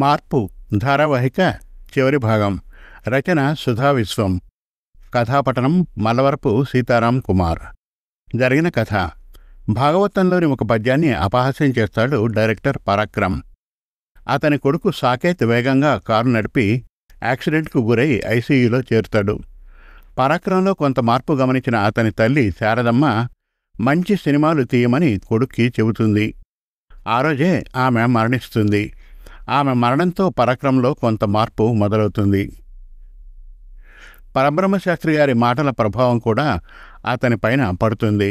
మార్పు ధారావాహిక చివరి భాగం. రచన సుధా విశ్వం. కథాపఠనం మల్లవరపు సీతారాం కుమార్. జరిగిన కథ. భాగవతంలోని ఒక పద్యాన్ని అపహాస్యం చేస్తాడు డైరెక్టర్ పరాక్రమ్. అతని కొడుకు సాకేత్ వేగంగా కారు నడిపి యాక్సిడెంట్కు గురై ఐసీయూలో చేరుతాడు. పరాక్రమంలో కొంత మార్పు గమనించిన అతని తల్లి శారదమ్మ మంచి సినిమాలు తీయమని కొడుక్కి చెబుతుంది. ఆ రోజే ఆమె మరణిస్తుంది. ఆమె మరణంతో పరాక్రమంలో కొంత మార్పు మొదలవుతుంది. పరబ్రహ్మశాస్త్రి గారి మాటల ప్రభావం కూడా అతనిపైన పడుతుంది.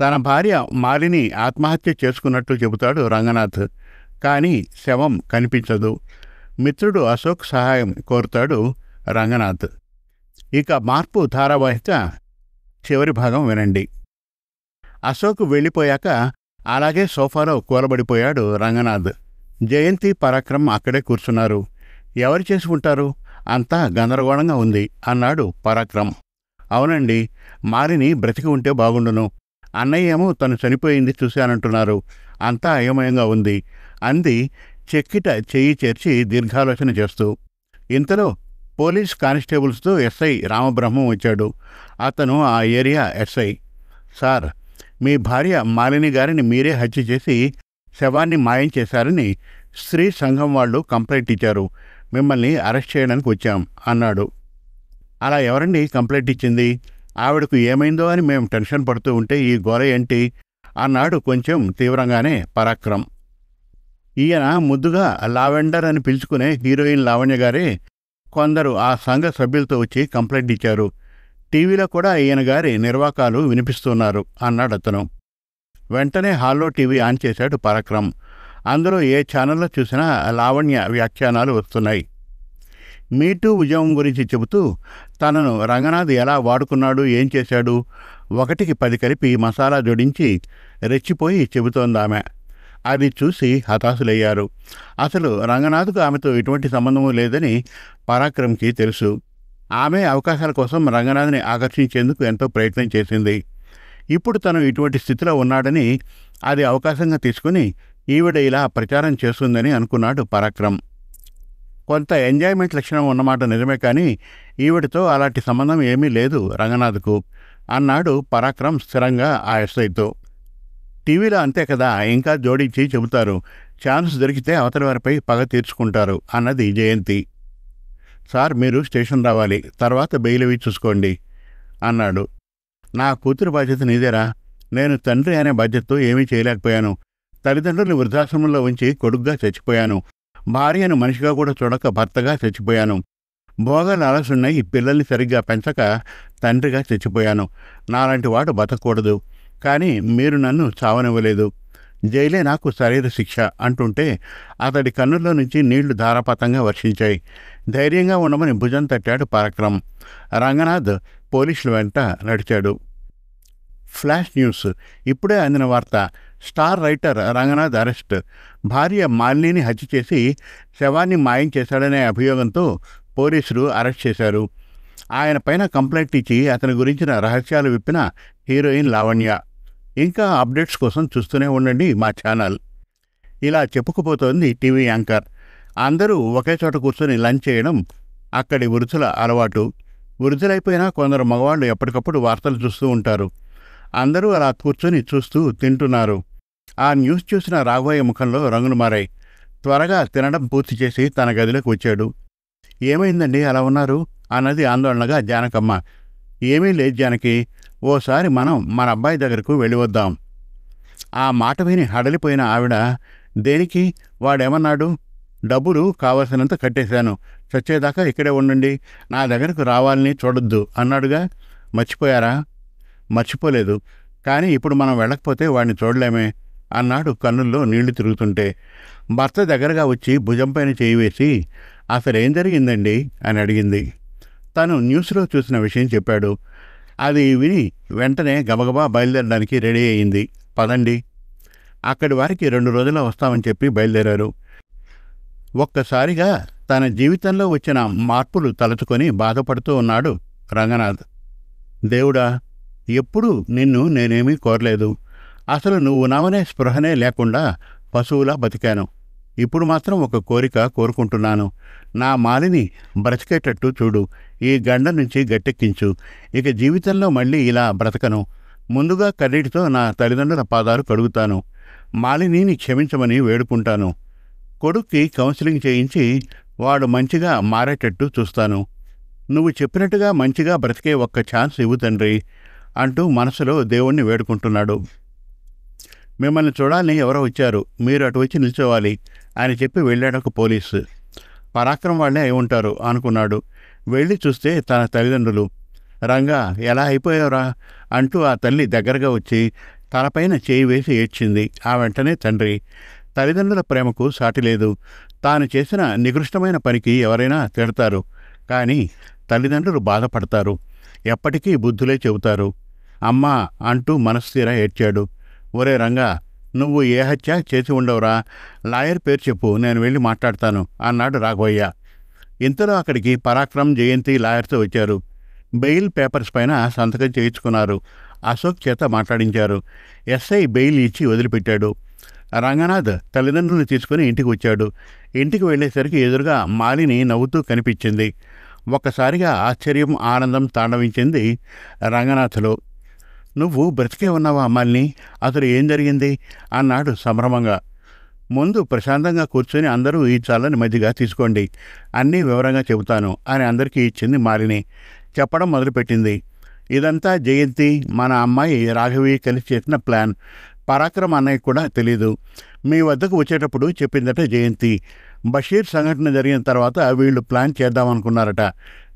తన భార్య మాలిని ఆత్మహత్య చేసుకున్నట్లు చెబుతాడు రంగనాథ్. కానీ శవం కనిపించదు. మిత్రుడు అశోక్ సహాయం కోరుతాడు రంగనాథ్. ఇక మార్పు ధారావాహిక చివరి భాగం వినండి. అశోక్ వెళ్ళిపోయాక అలాగే సోఫాలో కూలబడిపోయాడు రంగనాథ్. జయంతి, పరాక్రమ్ అక్కడే కూర్చున్నారు. ఎవరు చేసి ఉంటారు? అంతా గందరగోళంగా ఉంది అన్నాడు పరాక్రమ్. అవునండి, మాలిని బ్రతికి ఉంటే బాగుండును. అన్నయ్య ఏమో తను చనిపోయింది చూశానంటున్నారు. అంతా అయోమయంగా ఉంది అంది చెక్కిట చెయ్యి చేర్చి దీర్ఘాలోచన చేస్తూ. ఇంతలో పోలీస్ కానిస్టేబుల్స్తో ఎస్ఐ రామబ్రహ్మం వచ్చాడు. అతను ఆ ఏరియా ఎస్ఐ. సార్, మీ భార్య మాలిని గారిని మీరే హత్య చేసి శవాన్ని మాయం చేశారని స్త్రీ సంఘం వాళ్ళు కంప్లైంట్ ఇచ్చారు. మిమ్మల్ని అరెస్ట్ చేయడానికి వచ్చాం అన్నాడు. అలా ఎవరండి కంప్లైంట్ ఇచ్చింది? ఆవిడకు ఏమైందో అని మేము టెన్షన్ పడుతూ ఉంటే ఈ గోల ఏంటి అన్నాడు కొంచెం తీవ్రంగానే పరాక్రమ్. ఈయన ముద్దుగా లావెండర్ అని పిలుచుకునే హీరోయిన్ లావణ్య గారే కొందరు ఆ సంఘ సభ్యులతో వచ్చి కంప్లైంట్ ఇచ్చారు. టీవీలో కూడా ఈయన గారి నిర్వాకాలు వినిపిస్తున్నారు అన్నాడు అతను. వెంటనే హాల్లో టీవీ ఆన్ చేశాడు పరాక్రమ్. అందులో ఏ ఛానల్లో చూసినా లావణ్య వ్యాఖ్యానాలు వస్తున్నాయి. మీటూ ఉద్యమం గురించి చెబుతూ తనను రంగనాథ్ ఎలా వాడుకున్నాడు, ఏం చేశాడు, 1కి 10 కలిపి మసాలా జోడించి రెచ్చిపోయి చెబుతోందామె. అది చూసి హతాశులయ్యారు. అసలు రంగనాథ్కు ఆమెతో ఎటువంటి సంబంధమూ లేదని పరాక్రమ్కి తెలుసు. ఆమె అవకాశాల కోసం రంగనాథ్ని ఆకర్షించేందుకు ఎంతో ప్రయత్నం చేసింది. ఇప్పుడు తను ఇటువంటి స్థితిలో ఉన్నాడని అది అవకాశంగా తీసుకుని ఈవిడ ఇలా ప్రచారం చేస్తుందని అనుకున్నాడు పరాక్రమ్. కొంత ఎంజాయ్మెంట్ లక్షణం ఉన్నమాట నిజమే, కానీ ఈవిడతో అలాంటి సంబంధం ఏమీ లేదు రంగనాథ్కు అన్నాడు పరాక్రమ్ స్థిరంగా ఆ ఎస్ఐతో. టీవీలో అంతే కదా, ఇంకా జోడించి చెబుతారు. ఛాన్స్ దొరికితే అవతలి వారిపై పగ తీర్చుకుంటారు అన్నది జయంతి. సార్, మీరు స్టేషన్ రావాలి, తర్వాత బెయిల్ ఇవి చూసుకోండి అన్నాడు. నా కూతురు బాధ్యత నీదేరా. నేను తండ్రి అనే బాధ్యతతో ఏమీ చేయలేకపోయాను. తల్లిదండ్రులు వృద్ధాశ్రమంలో ఉంచి కొడుగ్గా చచ్చిపోయాను. భార్యను మనిషిగా కూడా చూడక భర్తగా చచ్చిపోయాను. భోగాలు అలసున్నాయి, పిల్లల్ని సరిగ్గా పెంచక తండ్రిగా చచ్చిపోయాను. నాలాంటి వాడు బతకూడదు. కానీ మీరు నన్ను చావనివ్వలేదు. జైలే నాకు శరీర శిక్ష అంటుంటే అతడి కన్నుల్లో నుంచి నీళ్లు ధారాపాతంగా వర్షించాయి. ధైర్యంగా ఉండమని భుజం తట్టాడు పరాక్రమ్. రంగనాథ్ పోలీసుల వెంట నడిచాడు. Flash news. ఇప్పుడే అందిన వార్త. Star writer Ranganath arrest. భార్య మాలినిని హత్య చేసి శవాన్ని మాయం చేశాడనే అభియోగంతో పోలీసులు అరెస్ట్ చేశారు. ఆయన పైన కంప్లైంట్ ఇచ్చి అతని గురించిన రహస్యాలు విప్పిన హీరోయిన్ లావణ్య. ఇంకా అప్డేట్స్ కోసం చూస్తూనే ఉండండి మా ఛానల్. ఇలా చెప్పుకుపోతోంది టీవీ యాంకర్. అందరూ ఒకే చోట కూర్చొని లంచ్ చేయడం అక్కడి వృద్ధుల అలవాటు. వృద్ధులైపోయినా కొందరు మగవాళ్ళు ఎప్పటికప్పుడు వార్తలు చూస్తూ ఉంటారు. అందరూ అలా కూర్చొని చూస్తూ తింటున్నారు. ఆ న్యూస్ చూసిన రాఘవయ్య ముఖంలో రంగులు మారాయి. త్వరగా తినడం పూర్తి చేసి తన గదిలోకి వచ్చాడు. ఏమైందండి అలా ఉన్నారు అన్నది ఆందోళనగా జానకమ్మ. ఏమీ లేదు జానకి, ఓసారి మనం మన అబ్బాయి దగ్గరకు వెళ్ళివద్దాం. ఆ మాట విని హడలిపోయిన ఆవిడ, దేనికి? వాడేమన్నాడు? డబ్బులు కావలసినంత కట్టేశాను, చచ్చేదాకా ఇక్కడే ఉండండి, నా దగ్గరకు రావాలని చూడొద్దు అన్నాడుగా. మర్చిపోయారా? మర్చిపోలేదు, కానీ ఇప్పుడు మనం వెళ్ళకపోతే వాడిని చూడలేమే అన్నాడు కన్నుల్లో నీళ్లు తిరుగుతుంటే. భర్త దగ్గరగా వచ్చి భుజంపైన చేయి వేసి, అసలేం జరిగిందండి అని అడిగింది. తను న్యూస్లో చూసిన విషయం చెప్పాడు. అది విని వెంటనే గబగబా బయలుదేరడానికి రెడీ అయింది. పదండి. అక్కడి వారికి 2 రోజుల్లో వస్తామని చెప్పి బయలుదేరారు. ఒక్కసారిగా తన జీవితంలో వచ్చిన మార్పులు తలుచుకొని బాధపడుతూ ఉన్నాడు రంగనాథ్. దేవుడా, ఎప్పుడూ నిన్ను నేనేమీ కోరలేదు. అసలు నువ్వు నావనే స్పృహనే లేకుండా పశువులా బతికాను. ఇప్పుడు మాత్రం ఒక కోరిక కోరుకుంటున్నాను. నా మాలిని బ్రతికేటట్టు చూడు. ఈ గండ నుంచి గట్టెక్కించు. ఇక జీవితంలో మళ్ళీ ఇలా బ్రతకను. ముందుగా కన్నీటితో నా తల్లిదండ్రుల పాదాలు కడుగుతాను. మాలినిని క్షమించమని వేడుకుంటాను. కొడుక్కి కౌన్సిలింగ్ చేయించి వాడు మంచిగా మారేటట్టు చూస్తాను. నువ్వు చెప్పినట్టుగా మంచిగా బ్రతికే ఒక్క ఛాన్స్ ఇవ్వు తండ్రి అంటూ మనసులో దేవుణ్ణి వేడుకుంటున్నాడు. మిమ్మల్ని చూడాలని ఎవరో వచ్చారు, మీరు అటు వచ్చి నిల్చోవాలి అని చెప్పి వెళ్ళాడొక పోలీసు. పరాక్రమం వాళ్ళే అయి ఉంటారు అనుకున్నాడు. వెళ్ళి చూస్తే తన తల్లిదండ్రులు. రంగా, ఎలా అయిపోయావురా అంటూ ఆ తల్లి దగ్గరగా వచ్చి తనపైన చేయి వేసి ఏడ్చింది. ఆ వెంటనే తండ్రి. తల్లిదండ్రుల ప్రేమకు సాటి లేదు. తాను చేసిన నికృష్టమైన పనికి ఎవరైనా తిడతారు, కానీ తల్లిదండ్రులు బాధపడతారు. ఎప్పటికీ బుద్ధులే చెబుతారు. అమ్మా అంటూ మనస్థిర ఏడ్చాడు. ఒరే రంగా, నువ్వు ఏ హత్య చేసి ఉండవురా? లాయర్ పేరు చెప్పు, నేను వెళ్ళి మాట్లాడతాను అన్నాడు రాఘవయ్య. ఇంతలో అక్కడికి పరాక్రమ్, జయంతి లాయర్తో వచ్చారు. బెయిల్ పేపర్స్ పైన సంతకం చేయించుకున్నారు. అశోక్ చేత మాట్లాడించారు. ఎస్ఐ బెయిల్ ఇచ్చి వదిలిపెట్టాడు. రంగనాథ్ తల్లిదండ్రులు తీసుకుని ఇంటికి వచ్చాడు. ఇంటికి వెళ్ళేసరికి ఎదురుగా మాలిని నవ్వుతూ కనిపించింది. ఒక్కసారిగా ఆశ్చర్యం, ఆనందం తాండవించింది రంగనాథ్లో. నువ్వు బ్రతికే ఉన్నావా మాలిని? అసలు ఏం జరిగింది అన్నాడు సంభ్రమంగా. ముందు ప్రశాంతంగా కూర్చొని అందరూ ఈ చల్లని మధ్యగా తీసుకోండి, అన్నీ వివరంగా చెబుతాను అని అందరికీ ఇచ్చింది మాలిని. చెప్పడం మొదలుపెట్టింది. ఇదంతా జయంతి, మన అమ్మాయి రాఘవి కలిసి చేసిన ప్లాన్. పరాక్రమ్ అన్నయ్య కూడా తెలీదు. మీ వద్దకు వచ్చేటప్పుడు చెప్పిందట జయంతి. బషీర్ సంఘటన జరిగిన తర్వాత వీళ్ళు ప్లాన్ చేద్దామనుకున్నారట.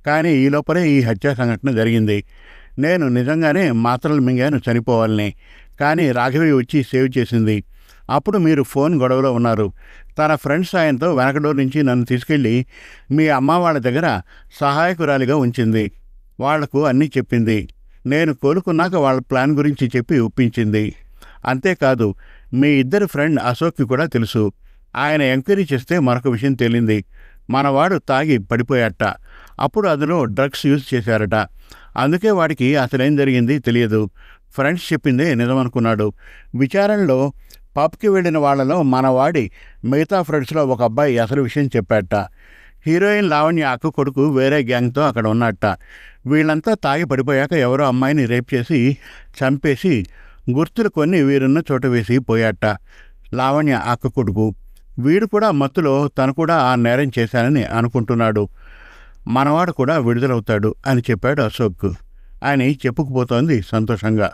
కానీ ఈ లోపలే ఈ హత్యా సంఘటన జరిగింది. నేను నిజంగానే మాత్రలు మింగాను చనిపోవాలని, కానీ రాఘవి వచ్చి సేవ్ చేసింది. అప్పుడు మీరు ఫోన్ గొడవలో ఉన్నారు. తన ఫ్రెండ్స్ సాయంతో వెనక డోర్ నుంచి నన్ను తీసుకెళ్ళి మీ అమ్మ వాళ్ళ దగ్గర సహాయకురాలిగా ఉంచింది. వాళ్లకు అన్నీ చెప్పింది. నేను కోలుకున్నాక వాళ్ళ ప్లాన్ గురించి చెప్పి ఒప్పించింది. అంతేకాదు, మీ ఇద్దరు ఫ్రెండ్ అశోక్కి కూడా తెలుసు. ఆయన ఎంక్వైరీ చేస్తే మరొక విషయం తేలింది. మనవాడు తాగి పడిపోయాట. అప్పుడు అందులో డ్రగ్స్ యూజ్ చేశారట. అందుకే వాడికి అసలేం జరిగింది తెలియదు. ఫ్రెండ్స్ చెప్పిందే నిజమనుకున్నాడు. విచారణలో పబ్కి వెళ్ళిన వాళ్లలో మనవాడి మిగతా ఫ్రెండ్స్లో ఒక అబ్బాయి అసలు విషయం చెప్పాట. హీరోయిన్ లావణ్య అక్క కొడుకు వేరే గ్యాంగ్తో అక్కడ ఉన్నట్ట. వీళ్ళంతా తాగి పడిపోయాక ఎవరో అమ్మాయిని రేప్ చేసి చంపేసి గుర్తులు కొన్ని వీరున్న చోట వేసి పోయాట లావణ్య అక్క కొడుకు. వీడు కూడా మత్తులో తను కూడా ఆ నేరం చేశానని అనుకుంటున్నాడు. మనవాడు కూడా విడుదలవుతాడు అని చెప్పాడు అశోక్ అని చెప్పుకుపోతోంది సంతోషంగా.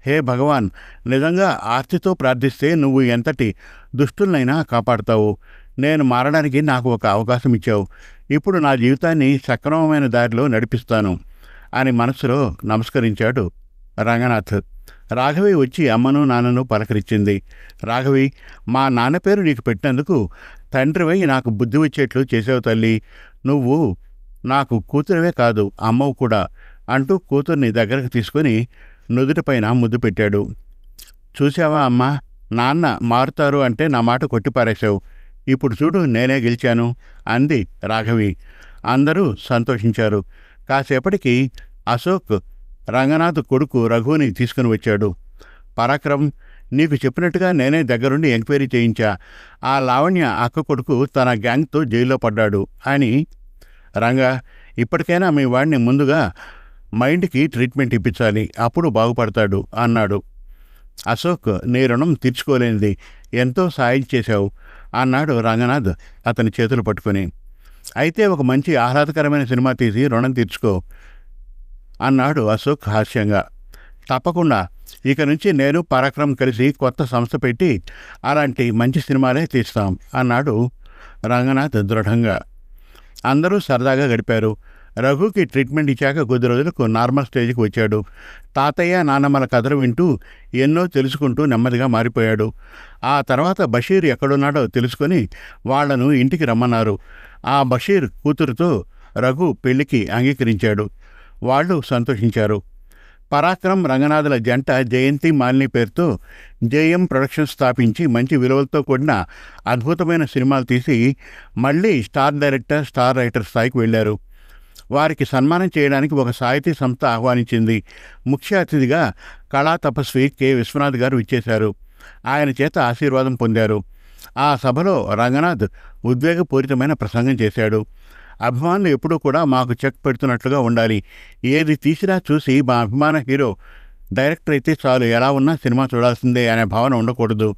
హే భగవాన్, నిజంగా ఆర్తితో ప్రార్థిస్తే నువ్వు ఎంతటి దుష్టులనైనా కాపాడుతావు. నేను మారడానికి నాకు ఒక అవకాశం ఇచ్చావు. ఇప్పుడు నా జీవితాన్ని సక్రమమైన దారిలో నడిపిస్తాను అని మనసులో నమస్కరించాడు రంగనాథ్. రాఘవి వచ్చి అమ్మను నాన్నను పలకరించింది. రాఘవి, మా నాన్న పేరు నీకు పెట్టినందుకు తండ్రివై నాకు బుద్ధి వచ్చేట్లు చేసావు తల్లి. నువ్వు నాకు కూతురివే కాదు, అమ్మవు కూడా అంటూ కూతుర్ని దగ్గరకు తీసుకొని నుదుటిపైన ముద్దు పెట్టాడు. చూసావా అమ్మా, నాన్న మారుతారు అంటే నా మాట కొట్టిపారేశావు. ఇప్పుడు చూడు, నేనే గెలిచాను అంది రాఘవి. అందరూ సంతోషించారు. కాసేపటికి అశోక్ రంగనాథ్ కొడుకు రఘుని తీసుకుని వచ్చాడు. పరాక్రమ్, నీకు చెప్పినట్టుగా నేనే దగ్గరుండి ఎంక్వైరీ చేయించా. ఆ లావణ్య అక్క కొడుకు తన గ్యాంగ్తో జైల్లో పడ్డాడు అని. రంగా, ఇప్పటికైనా మీ వాడిని ముందుగా మైండ్కి ట్రీట్మెంట్ ఇప్పించాలి, అప్పుడు బాగుపడతాడు అన్నాడు. అశోక్, నీ రుణం తీర్చుకోలేనిది, ఎంతో సాయం చేశావు అన్నాడు రంగనాథ్ అతని చేతులు పట్టుకుని. అయితే ఒక మంచి ఆహ్లాదకరమైన సినిమా తీసి రుణం తీర్చుకో అన్నాడు అశోక్ హాస్యంగా. తప్పకుండా, ఇక నుంచి నేను పరాక్రమ్ కలిసి కొత్త సంస్థ పెట్టి అలాంటి మంచి సినిమాలే తీస్తాం అన్నాడు రంగనాథ్ దృఢంగా. అందరూ సరదాగా గడిపారు. రఘుకి ట్రీట్మెంట్ ఇచ్చాక కొద్ది రోజులకు నార్మల్ స్టేజ్కి వచ్చాడు. తాతయ్య నాన్నమ్మల కథలు వింటూ ఎన్నో తెలుసుకుంటూ నెమ్మదిగా మారిపోయాడు. ఆ తర్వాత బషీర్ ఎక్కడున్నాడో తెలుసుకొని వాళ్లను ఇంటికి రమ్మన్నారు. ఆ బషీర్ కూతురుతో రఘు పెళ్లికి అంగీకరించాడు. వాళ్ళు సంతోషించారు. పరాక్రమ్ రంగనాథుల జంట జయంతి మాలిని పేరుతో జేఎం ప్రొడక్షన్స్ స్థాపించి మంచి విలువలతో కూడిన అద్భుతమైన సినిమాలు తీసి మళ్ళీ స్టార్ డైరెక్టర్, స్టార్ రైటర్ స్థాయికి వెళ్ళారు. వారికి సన్మానం చేయడానికి ఒక సాహితీ సంస్థ ఆహ్వానించింది. ముఖ్య అతిథిగా కళా తపస్వి కె విశ్వనాథ్ గారు ఇచ్చేశారు. ఆయన చేత ఆశీర్వాదం పొందారు. ఆ సభలో రంగనాథ్ ఉద్వేగపూరితమైన ప్రసంగం చేశాడు. అభిమానులు ఎప్పుడూ కూడా మాకు చెక్ పెడుతున్నట్లుగా ఉండాలి. ఏది తీసినా చూసి మా అభిమాన హీరో డైరెక్టర్ అయితే చాలు, ఎలా ఉన్నా సినిమా చూడాల్సిందే అనే భావన ఉండకూడదు.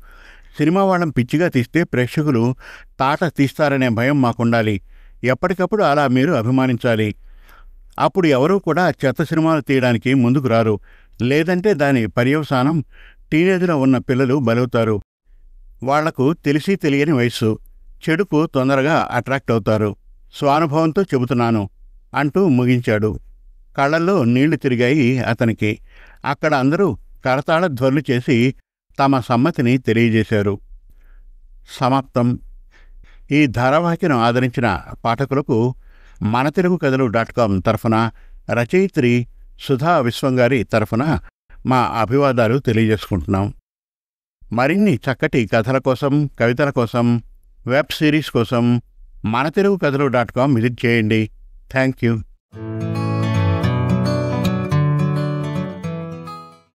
సినిమా వాళ్ళని పిచ్చిగా తీస్తే ప్రేక్షకులు తాట తీస్తారనే భయం మాకుండాలి. ఎప్పటికప్పుడు అలా మీరు అభిమానించాలి. అప్పుడు ఎవరూ కూడా చెత్త సినిమాలు తీయడానికి ముందుకు రారు. లేదంటే దాని పర్యవసానం టీనేజ్లో ఉన్న పిల్లలు బలవుతారు. వాళ్లకు తెలిసి తెలియని వయస్సు, చెడుకు తొందరగా అట్రాక్ట్ అవుతారు. స్వానుభవంతో చెబుతున్నాను అంటూ ముగించాడు. కళ్ళల్లో నీళ్లు తిరిగాయి అతనికి. అక్కడ అందరూ కరతాళ ధ్వనులు చేసి తమ సమ్మతిని తెలియజేశారు. సమాప్తం. ఈ ధారావాహికను ఆదరించిన పాఠకులకు మన తెలుగు కథలు .com తరఫున, రచయిత్రి సుధా విశ్వంగారి తరఫున మా అభివాదాలు తెలియజేసుకుంటున్నాం. మరిన్ని చక్కటి కథల కోసం, కవితల కోసం, వెబ్ సిరీస్ కోసం మన తెలుగు కథలు .com విజిట్ చేయండి. Thank you.